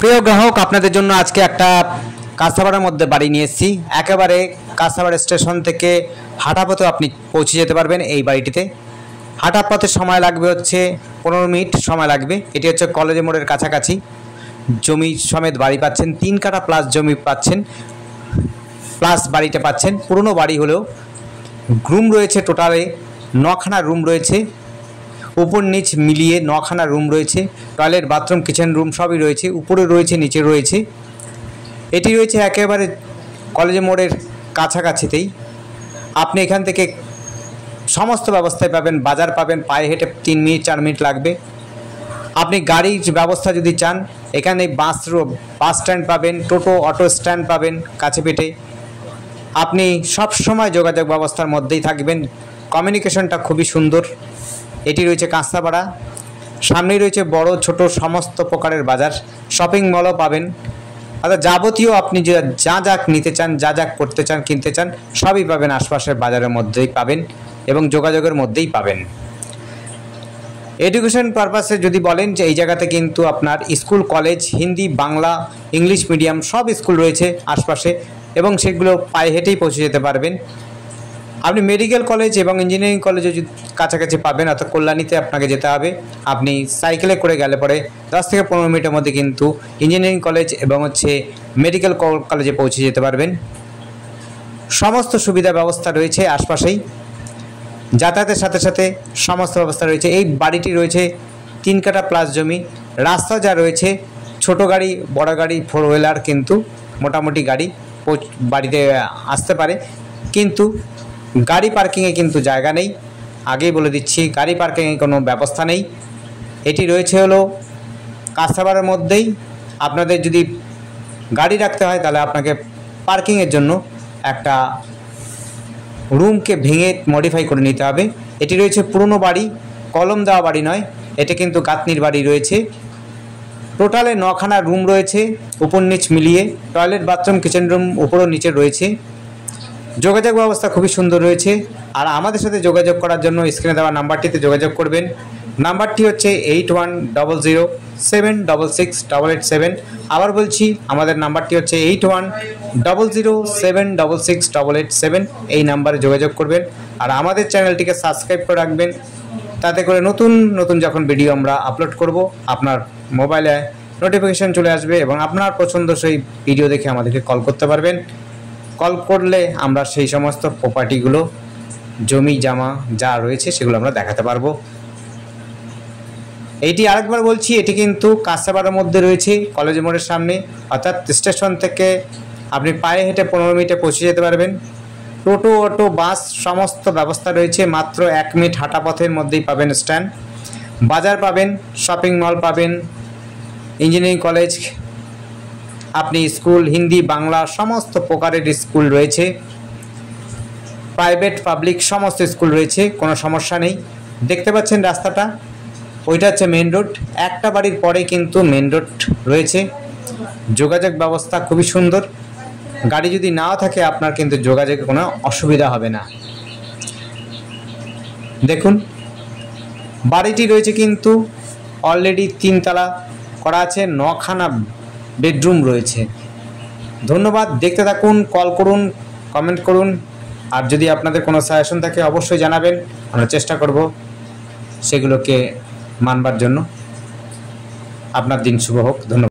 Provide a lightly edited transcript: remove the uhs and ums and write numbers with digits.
প্রিয় গ্রাহক, আপনাদের জন্য আজকে একটা কাঁসাপাড়ার মধ্যে বাড়ি নিয়ে এসেছি। একেবারে কাঁসাপাড়া স্টেশন থেকে হাঁটা পথে আপনি পৌঁছে যেতে পারবেন এই বাড়িটিতে। হাঁটা পথে সময় লাগবে হচ্ছে 15 মিনিট সময় লাগবে। এটি হচ্ছে কলেজ মোড়ের কাছাকাছি। জমি সমেত বাড়ি পাচ্ছেন, 3 কাঠা প্লাস জমি পাচ্ছেন, প্লাস বাড়িটা পাচ্ছেন। পুরনো বাড়ি হলেও রুম রয়েছে টোটালে 9খানা রুম রয়েছে, উপর নিচ মিলিয়ে 9খানা রুম রয়েছে। টয়লেট, বাথরুম, কিচেন রুম সবই রয়েছে, উপরে রয়েছে, নিচে রয়েছে। এটি রয়েছে একেবারে কলেজ মোড়ের কাছাকাছিতেই। আপনি এখান থেকে সমস্ত ব্যবস্থায় পাবেন, বাজার পাবেন, পায়ে হেঁটে 3 মিনিট 4 মিনিট লাগবে। আপনি গাড়ির ব্যবস্থা যদি চান, এখানে বাস স্ট্যান্ড পাবেন, টোটো অটো স্ট্যান্ড পাবেন কাছে পিঠে। আপনি সব সময় যোগাযোগ ব্যবস্থার মধ্যেই থাকবেন। কমিউনিকেশনটা খুবই সুন্দর। এটি রয়েছে কাঁসাপাড়া। সামনেই রয়েছে বড় ছোট সমস্ত প্রকারের বাজার, শপিং মলও পাবেন। অর্থাৎ যাবতীয় আপনি যা যা নিতে চান, যা যা করতে চান, কিনতে চান, সবই পাবেন আশপাশের বাজারের মধ্যেই পাবেন এবং যোগাযোগের মধ্যেই পাবেন। এডুকেশন পারপাসে যদি বলেন যে এই জায়গাতে কিন্তু আপনার school, college, Hindi, Bangla, English medium সব স্কুল রয়েছে আশপাশে এবং সেগুলো পায়ে হেঁটেই পৌঁছে যেতে পারবেন। আপনি মেডিকেল কলেজ এবং ইঞ্জিনিয়ারিং কলেজে কাছাকাছি পাবেন, অর্থাৎ কল্যাণীতে আপনাকে যেতে হবে। আপনি সাইকেলে করে গেলে পরে 10 থেকে 15 মিনিটের মধ্যে কিন্তু ইঞ্জিনিয়ারিং কলেজ এবং মেডিকেল কলেজে পৌঁছে যেতে পারবেন। সমস্ত সুবিধা ব্যবস্থা রয়েছে আশপাশেই, যাতায়াতের সাথে সাথে সমস্ত ব্যবস্থা রয়েছে। এই বাড়িটি রয়েছে 3 কাঠা প্লাস জমি। রাস্তা যা রয়েছে, ছোট গাড়ি, বড় গাড়ি, 4 হুইলার কিন্তু মোটামুটি গাড়ি বাড়িতে আসতে পারে, কিন্তু গাড়ি পার্কিংয়ে কিন্তু জায়গা নেই। আগেই বলে দিচ্ছি, গাড়ি পার্কিংয়ে কোনো ব্যবস্থা নেই। এটি রয়েছে হলো কাঁসাপাড়ার মধ্যেই। আপনাদের যদি গাড়ি রাখতে হয় তাহলে আপনাকে পার্কিংয়ের জন্য একটা রুমকে ভেঙে মডিফাই করে নিতে হবে। এটি রয়েছে পুরনো বাড়ি, কলম দেওয়া বাড়ি নয়, এটা কিন্তু গাঁথনির বাড়ি রয়েছে। টোটালে 9খানা রুম রয়েছে, উপর নিচ মিলিয়ে। টয়লেট, বাথরুম, কিচেন রুম উপর ও নিচে রয়েছে। যোগাযোগ ব্যবস্থা খুবই সুন্দর রয়েছে। আর আমাদের সাথে যোগাযোগ করার জন্য স্ক্রিনে দেওয়া নাম্বারটিতে যোগাযোগ করবেন। নাম্বারটি হচ্ছে 8100766887। আবার বলছি, আমাদের নাম্বারটি হচ্ছে 8100766887। এই নাম্বারে যোগাযোগ করবেন আর আমাদের চ্যানেলটিকে সাবস্ক্রাইব করে রাখবেন। তাতে করে নতুন নতুন যখন ভিডিও আমরা আপলোড করব, আপনার মোবাইলে নোটিফিকেশান চলে আসবে এবং আপনার পছন্দসই ভিডিও দেখে আমাদেরকে কল করতে পারবেন। কল করলে আমরা সেই সমস্ত প্রপার্টিগুলো, জমি জামা যা রয়েছে সেগুলো আমরা দেখাতে পারবো। এইটি আরেকবার বলছি, এটি কিন্তু কাঁসাপাড়ার মধ্যে রয়েছে, কলেজ মোড়ের সামনে। অর্থাৎ স্টেশন থেকে আপনি পায়ে হেঁটে 15 মিনিটে পৌঁছে যেতে পারবেন। টোটো, অটো, বাস সমস্ত ব্যবস্থা রয়েছে। মাত্র 1 মিনিট হাঁটা পথের মধ্যেই পাবেন স্ট্যান্ড। বাজার পাবেন, শপিং মল পাবেন, ইঞ্জিনিয়ারিং কলেজ, আপনি স্কুল, হিন্দি, বাংলা সমস্ত প্রকারের স্কুল রয়েছে। প্রাইভেট, পাবলিক সমস্ত স্কুল রয়েছে, কোনো সমস্যা নেই। দেখতে পাচ্ছেন রাস্তাটা, ওইটা হচ্ছে মেন রোড। একটা বাড়ির পরে কিন্তু মেন রোড রয়েছে। যোগাযোগ ব্যবস্থা খুবই সুন্দর। গাড়ি যদি নাও থাকে আপনার কিন্তু যোগাযোগে কোনো অসুবিধা হবে না। দেখুন, বাড়িটি রয়েছে কিন্তু অলরেডি 3 তলা করা আছে, 9খানা বেডরুম রয়েছে। ধন্যবাদ, দেখতে থাকুন, কল করুন, কমেন্ট করুন। আর যদি আপনাদের কোনো সাজেশন থাকে অবশ্যই জানাবেন, আমরা চেষ্টা করব সেগুলোকে মানবার জন্য। আপনার দিন শুভ হোক। ধন্যবাদ।